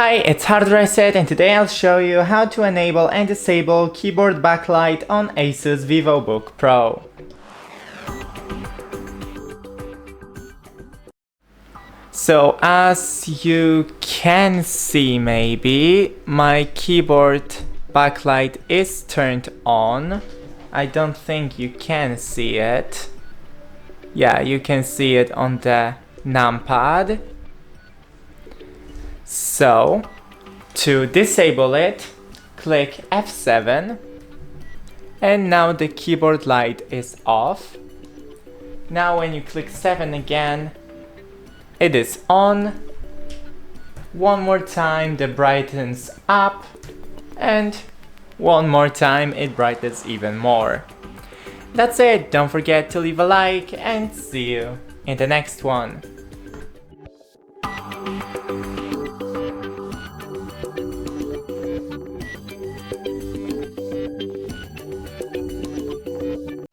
Hi, it's Hardware Reset, and today I'll show you how to enable and disable keyboard backlight on ASUS VIVOBOOK Pro. So as you can see, maybe my keyboard backlight is turned on. I don't think you can see it. Yeah, you can see it on the numpad. So, to disable it, click F7, and now the keyboard light is off. Now when you click 7 again, it is on. One more time the brightens up, and one more time it brightens even more. That's it, don't forget to leave a like and see you in the next one.